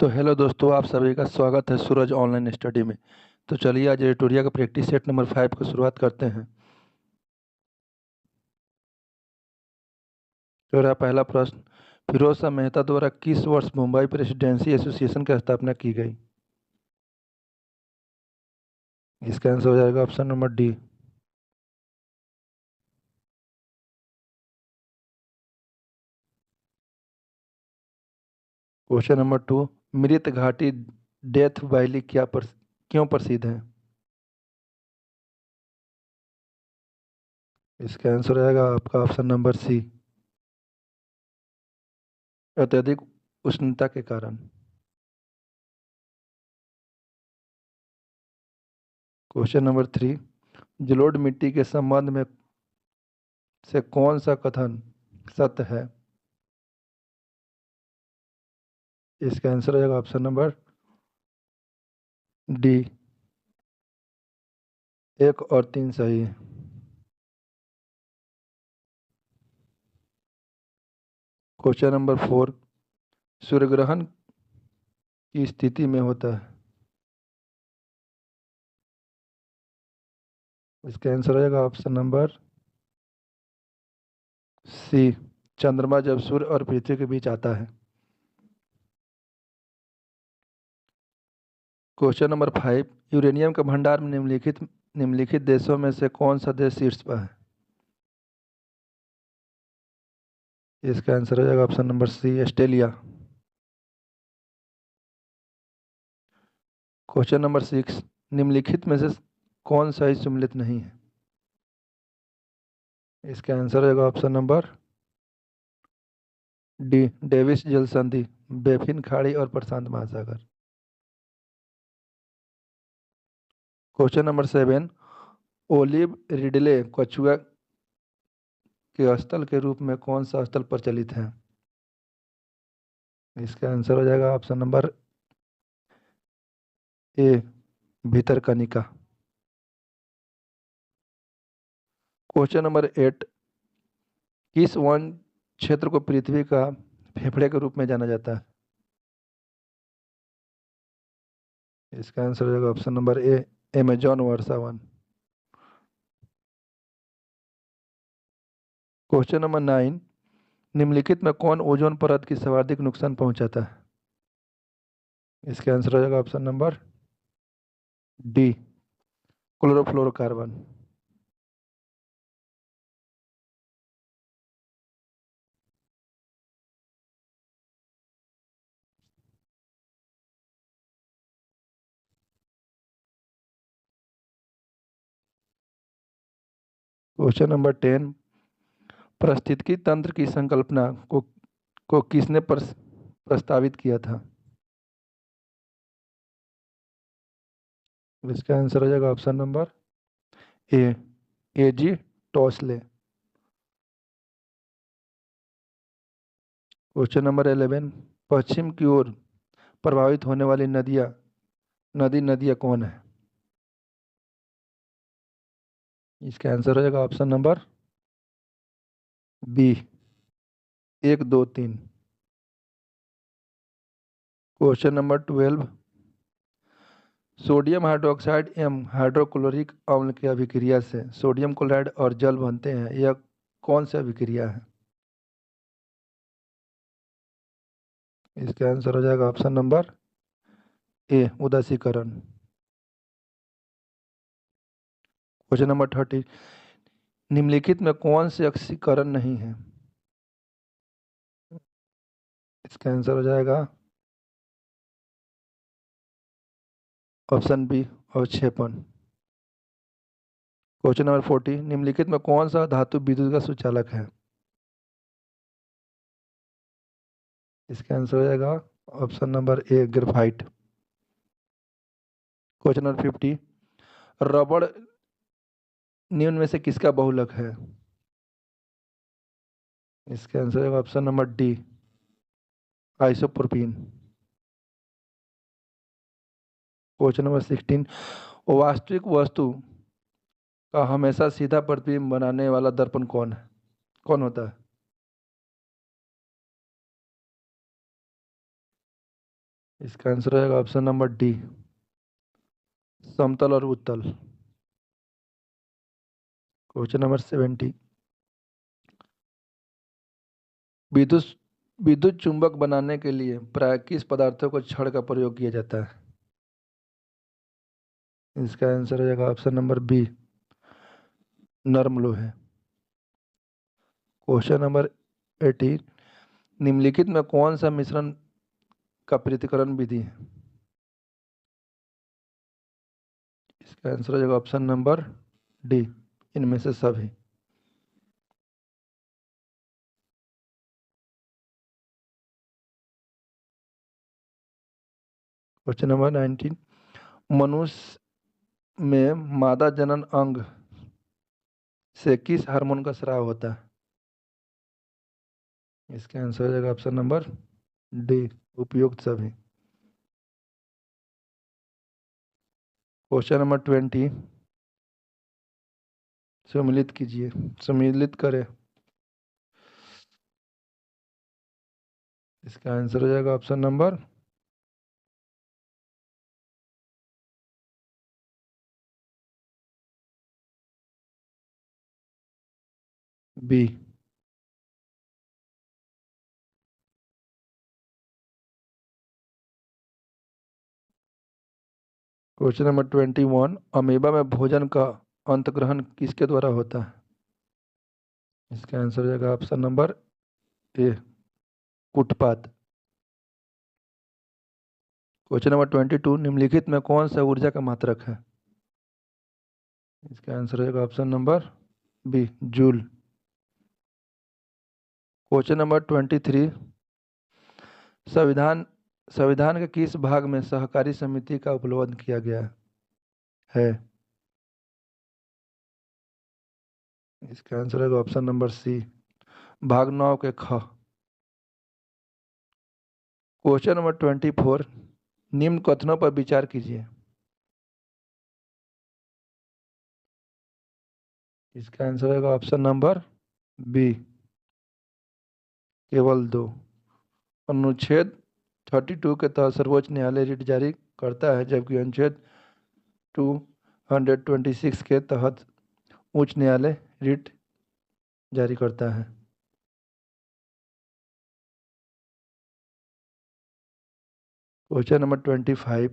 तो हेलो दोस्तों, आप सभी का स्वागत है सूरज ऑनलाइन स्टडी में। तो चलिए आज एडिटोरिया का प्रैक्टिस सेट नंबर 5 की शुरुआत करते हैं। तो रहा पहला प्रश्न, फिरोज शाह मेहता द्वारा किस वर्ष मुंबई प्रेसिडेंसी एसोसिएशन की स्थापना की गई? इसका आंसर हो जाएगा option number D. Question number 2, मृत घाटी डेथ वैली क्यों प्रसिद्ध है? इसका आंसर हो जाएगा आपका ऑप्शन नंबर सी, अत्यधिक उष्णता के कारण। क्वेश्चन नंबर 3, जलोढ़ मिट्टी के संबंध में से कौन सा कथन सत्य है? इसका आंसर हो जाएगा ऑप्शन नंबर डी, 1 और 3 सही है। क्वेश्चन नंबर 4, सूर्य ग्रहण की स्थिति में होता है? इसका आंसर हो जाएगा ऑप्शन नंबर सी, चंद्रमा जब सूर्य और पृथ्वी के बीच आता है। क्वेश्चन नंबर 5, यूरेनियम के भंडार में निम्नलिखित देशों में से कौन सा देश शीर्ष पर है? इसका आंसर हो जाएगा option number C, Australia. Question number 6, निम्नलिखित में से कौन सा ही सम्मिलित नहीं है? इसका आंसर हो जाएगा ऑप्शन नंबर डी, डेविस जल संधि, बेफिन खाड़ी और प्रशांत महासागर। क्वेश्चन नंबर 7, ओलिव रिडले कछुआ के स्थल के रूप में कौन सा स्थल प्रचलित है? इसका आंसर हो जाएगा ऑप्शन नंबर ए, भितरकनिका। क्वेश्चन नंबर 8, किस वन क्षेत्र को पृथ्वी का फेफड़े के रूप में जाना जाता है? इसका आंसर हो जाएगा ऑप्शन नंबर ए, अमेजॉन वर्षा वन। क्वेश्चन नंबर 9, निम्नलिखित में कौन ओजोन परत की सर्वाधिक नुकसान पहुंचाता है? इसका आंसर हो जाएगा option number D, chlorofluorocarbon. Question number 10, पारिस्थितिकी तंत्र की संकल्पना को किसने प्रस्तावित किया था? इसका आंसर हो जाएगा ऑप्शन नंबर ए, एजी टॉसले। क्वेश्चन नंबर 11, पश्चिम की ओर प्रभावित होने वाली नदियाँ कौन है? इसका आंसर हो जाएगा option number B, 1 2 3। Question number 12, sodium hydroxide एवं हाइड्रोक्लोरिक अम्ल की अभिक्रिया से सोडियम क्लोराइड और जल बनते हैं, यह कौन सी अभिक्रिया है? इसका आंसर हो जाएगा ऑप्शन नंबर ए, उदासीकरण। क्वेश्चन नंबर 30, निम्नलिखित में कौन से ऑक्सीकरण नहीं है? इसका आंसर हो जाएगा ऑप्शन बी, अवक्षेपण। क्वेश्चन नंबर 40, निम्नलिखित में कौन सा धातु विद्युत का सुचालक है? इसका आंसर हो जाएगा ऑप्शन नंबर ए, ग्रेफाइट। क्वेश्चन नंबर 50, रबड़ निम्न में से किसका बहुलक है? इसका आंसर है option number D, isoprene. Question number 16, वास्तविक वस्तु का हमेशा सीधा प्रतिबिंब बनाने वाला दर्पण कौन होता है? इसका आंसर हो जाएगा ऑप्शन नंबर डी, समतल और उत्तल। क्वेश्चन नंबर 70, विद्युत विद्युत चुंबक बनाने के लिए प्राय किस पदार्थों को छड़ का प्रयोग किया जाता है? इसका आंसर हो जाएगा ऑप्शन नंबर बी, नरम लोहे। क्वेश्चन नंबर 80, निम्नलिखित में कौन सा मिश्रण का पृथक्करण विधि है? इसका आंसर हो जाएगा ऑप्शन नंबर डी, इनमें से सभी। क्वेश्चन नंबर 19, मनुष्य में मादा जनन अंग से किस हार्मोन का स्राव होता है? इसका आंसर हो जाएगा ऑप्शन नंबर डी, उपयुक्त सभी। क्वेश्चन नंबर 20, सम्मिलित कीजिए, सम्मिलित करें। इसका आंसर हो जाएगा option number B. Question number 21, amoeba में भोजन का अंतग्रहण किसके द्वारा होता है? इसका आंसर हो जाएगा ऑप्शन नंबर ए, कुटपाद। क्वेश्चन नंबर 22, निम्नलिखित में कौन सा ऊर्जा का मात्रक है? इसका आंसर हो जाएगा option number B, joule. Question number 23, संविधान संविधान के किस भाग में सहकारी समिति का उपलब्ध किया गया है? इसका आंसर है ऑप्शन नंबर सी, भाग 9 के ख। क्वेश्चन नंबर 24, निम्न कथनों पर विचार कीजिए। इसका आंसर है ऑप्शन नंबर बी, केवल 2। अनुच्छेद 32 के तहत सर्वोच्च न्यायालय रिट जारी करता है, जबकि अनुच्छेद 226 के तहत उच्च न्यायालय रिट जारी करता है। क्वेश्चन नंबर 25,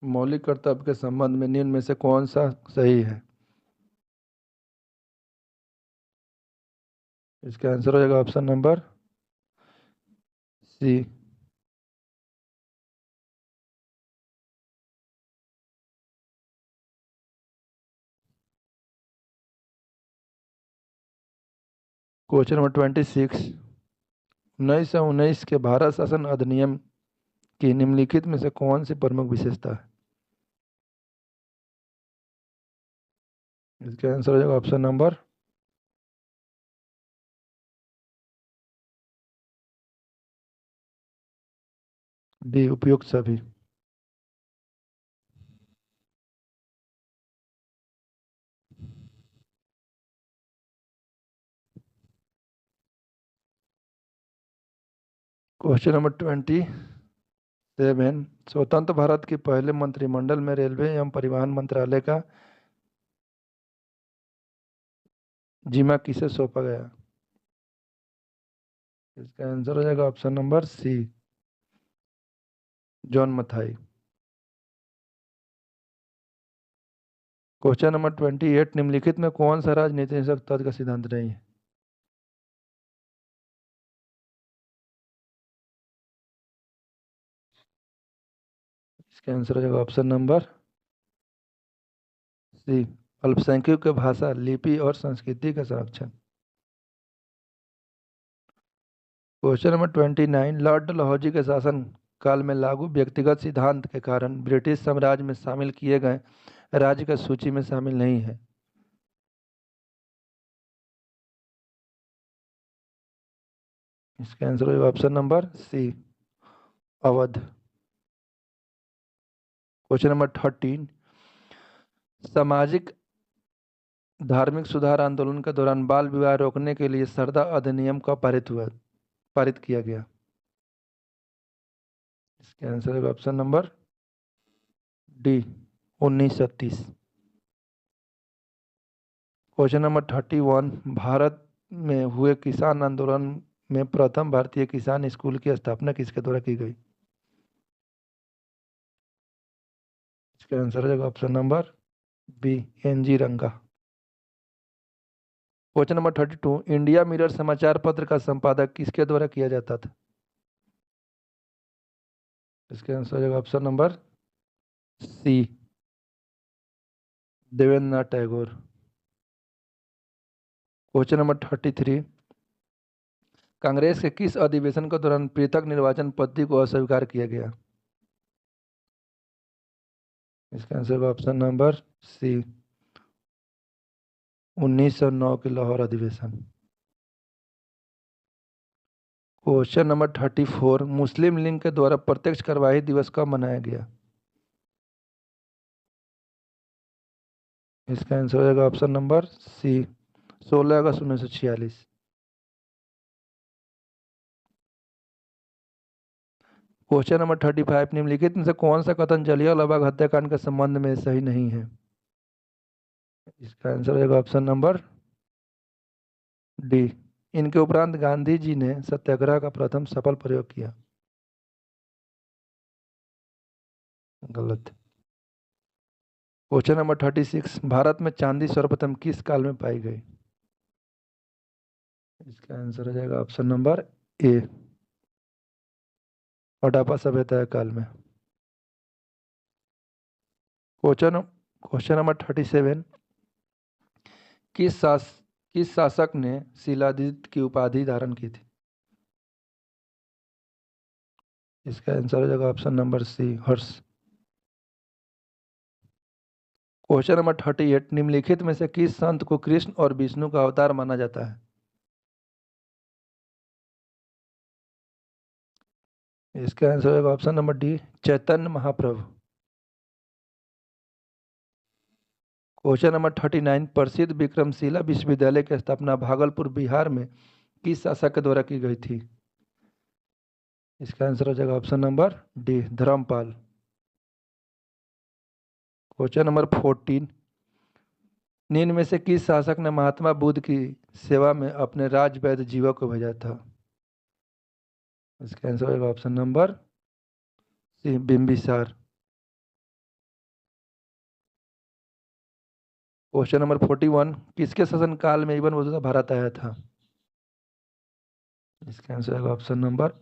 मौलिक कर्तव्य के संबंध में निम्न में से कौन सा सही है? इसका आंसर हो जाएगा option number C. Question number 26, 1919 के भारत शासन अधिनियम की निम्नलिखित में से कौन सी प्रमुख विशेषता है? इसका आंसर हो जाएगा ऑप्शन नंबर डी, उपयुक्त सभी। क्वेश्चन नंबर 27, स्वतंत्र भारत के पहले मंत्रिमंडल में रेलवे एवं परिवहन मंत्रालय का जिम्मा किसे सौंपा गया? इसका आंसर हो जाएगा option number C, John Mathai. Question number 28, निम्नलिखित में कौन सा राजनीति हिंसक तर्क का सिद्धांत नहीं है? इसका आंसर हो जाएगा ऑप्शन नंबर सी, अल्पसंख्यकों की भाषा, लिपि और संस्कृति का संरक्षण। क्वेश्चन नंबर 29, लॉर्ड डलहौजी के शासन काल में लागू व्यक्तिगत सिद्धांत के कारण ब्रिटिश साम्राज्य में शामिल किए गए राज्य का सूची में शामिल नहीं है। इसका आंसर होगा option number C, Awadh. Question number 13, सामाजिक धार्मिक सुधार आंदोलन के दौरान बाल विवाह रोकने के लिए सरदा अधिनियम का पारित किया गया। इसका आंसर है option number D 1930। Question number 31, Bharat में हुए किसान आंदोलन में प्रथम भारतीय किसान स्कूल की स्थापना किसके द्वारा की गई? इसका आंसर है ऑप्शन नंबर बी NG रंगा। क्वेश्चन नंबर 32, इंडिया मिरर समाचार पत्र का संपादक किसके द्वारा किया जाता था? इसका आंसर है option number C Debendranath Tagore. Question number 33, Congress के किस अधिवेशन के दौरान पृथक निर्वाचन पद्धति को अस्वीकार किया गया? इसका आंसर ऑप्शन नंबर सी 1909 के लाहौर अधिवेशन। क्वेश्चन नंबर 34, मुस्लिम लीग के द्वारा प्रत्यक्ष कार्यवाही दिवस कब मनाया गया? इसका आंसर हो जाएगा ऑप्शन नंबर सी 16 अगस्त 1946। क्वेश्चन नंबर 35, निम्नलिखित में से कौन सा कथन जलियांवाला बाग हत्याकांड के संबंध में सही नहीं है? इसका आंसर हो जाएगा ऑप्शन नंबर डी, इनके उपरांत गांधी जी ने सत्याग्रह का प्रथम सफल प्रयोग किया। गलत। क्वेश्चन नंबर 36, भारत में चांदी सर्वप्रथम किस काल में पाई गई? इसका आंसर हो जाएगा ऑप्शन नंबर ए हड़प्पा सभ्यता काल में। क्वेश्चन क्वेश्चन नंबर 37, किस शासक ने शिलादित्य की उपाधि धारण की थी? इसका आंसर हो जाएगा ऑप्शन नंबर सी हर्ष। क्वेश्चन नंबर 38, निम्नलिखित में से किस संत को कृष्ण और विष्णु का अवतार माना जाता है? इसका आंसर होगा option number D Chaitanya Mahaprabhu. Question number 39, प्रसिद्ध विक्रमशिला विश्वविद्यालय की स्थापना भागलपुर बिहार में किस शासक के द्वारा की गई थी? इसका आंसर हो जाएगा option number D Dharmapal. Question number 14, निम्न में से किस शासक ने महात्मा बुद्ध की सेवा में अपने राजवैद्य जीवा को भेजा था? इसका आंसर होगा option number C Bimbisara. Question number 41, किसके शासनकाल में इब्न बतूता भारत आया था? इसका आंसर होगा ऑप्शन नंबर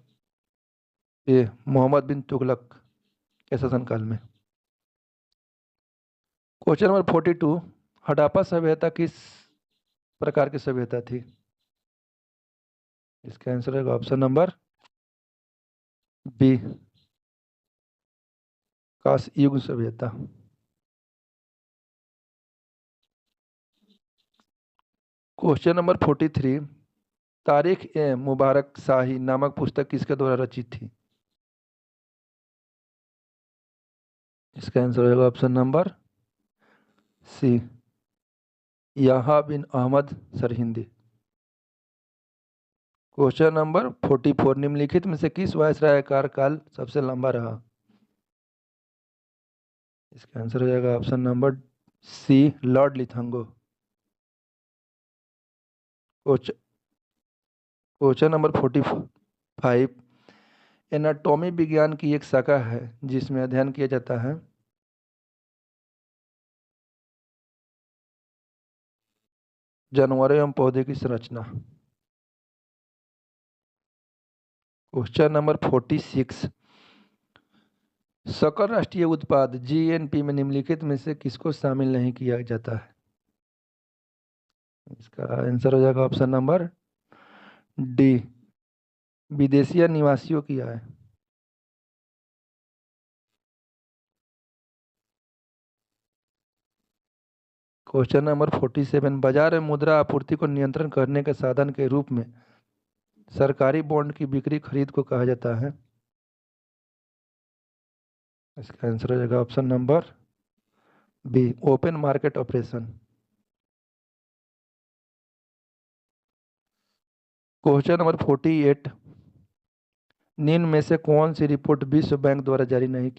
ए मोहम्मद बिन तुगलक के शासनकाल में। क्वेश्चन नंबर 42, हड़प्पा सभ्यता किस प्रकार की सभ्यता थी? इसका आंसर होगा ऑप्शन नंबर बी कांस्य युग सभ्यता। क्वेश्चन नंबर 43, तारीख ए मुबारक शाही नामक पुस्तक किसके द्वारा रचित थी? इसका आंसर होगा ऑप्शन नंबर सी यहा बिन अहमद सरहिंदी। क्वेश्चन नंबर 44, निम्नलिखित में से किस वायसराय का कार्यकाल सबसे लंबा रहा? इसका आंसर हो जाएगा ऑप्शन नंबर सी लॉर्ड लिथंगो। क्वेश्चन नंबर 45, एनाटॉमी विज्ञान की एक शाखा है जिसमें अध्ययन किया जाता है जानवरों एवं पौधे की संरचना। क्वेश्चन नंबर 46, सकल राष्ट्रीय उत्पाद GNP में निम्नलिखित में से किसको शामिल नहीं किया जाता है? इसका आंसर हो जाएगा ऑप्शन नंबर डी विदेशी निवासियों की आय। क्वेश्चन नंबर 47, बाजार में मुद्रा आपूर्ति को नियंत्रण करने के साधन के रूप में सरकारी बॉन्ड की बिक्री खरीद को कहा जाता है? इसका आंसर हो जाएगा option number be open market operation. Question number 48, निम्न में से कौन सी रिपोर्ट विश्व बैंक द्वारा जारी नहीं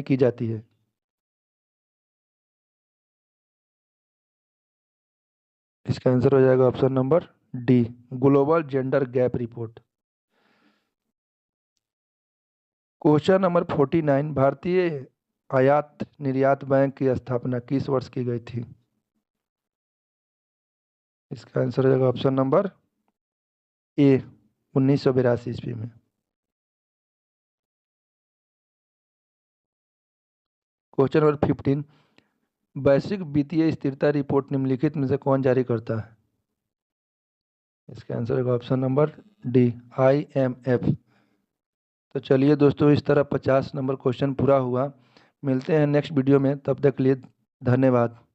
की जाती है? इसका आंसर हो जाएगा option number D, global gender gap report. Question number 49, भारतीय आयात निर्यात बैंक की स्थापना किस वर्ष की गई थी? इसका आंसर हो जाएगा ऑप्शन नंबर ए, 1982 ईस्वी में। क्वेश्चन नंबर 15, वैश्विक वित्तीय स्थिरता रिपोर्ट निम्नलिखित में से कौन जारी करता है? इसका आंसर होगा ऑप्शन नंबर डी, IMF। तो चलिए दोस्तों, इस तरह 50 नंबर क्वेश्चन पूरा हुआ। मिलते हैं नेक्स्ट वीडियो में, तब तक के लिए धन्यवाद।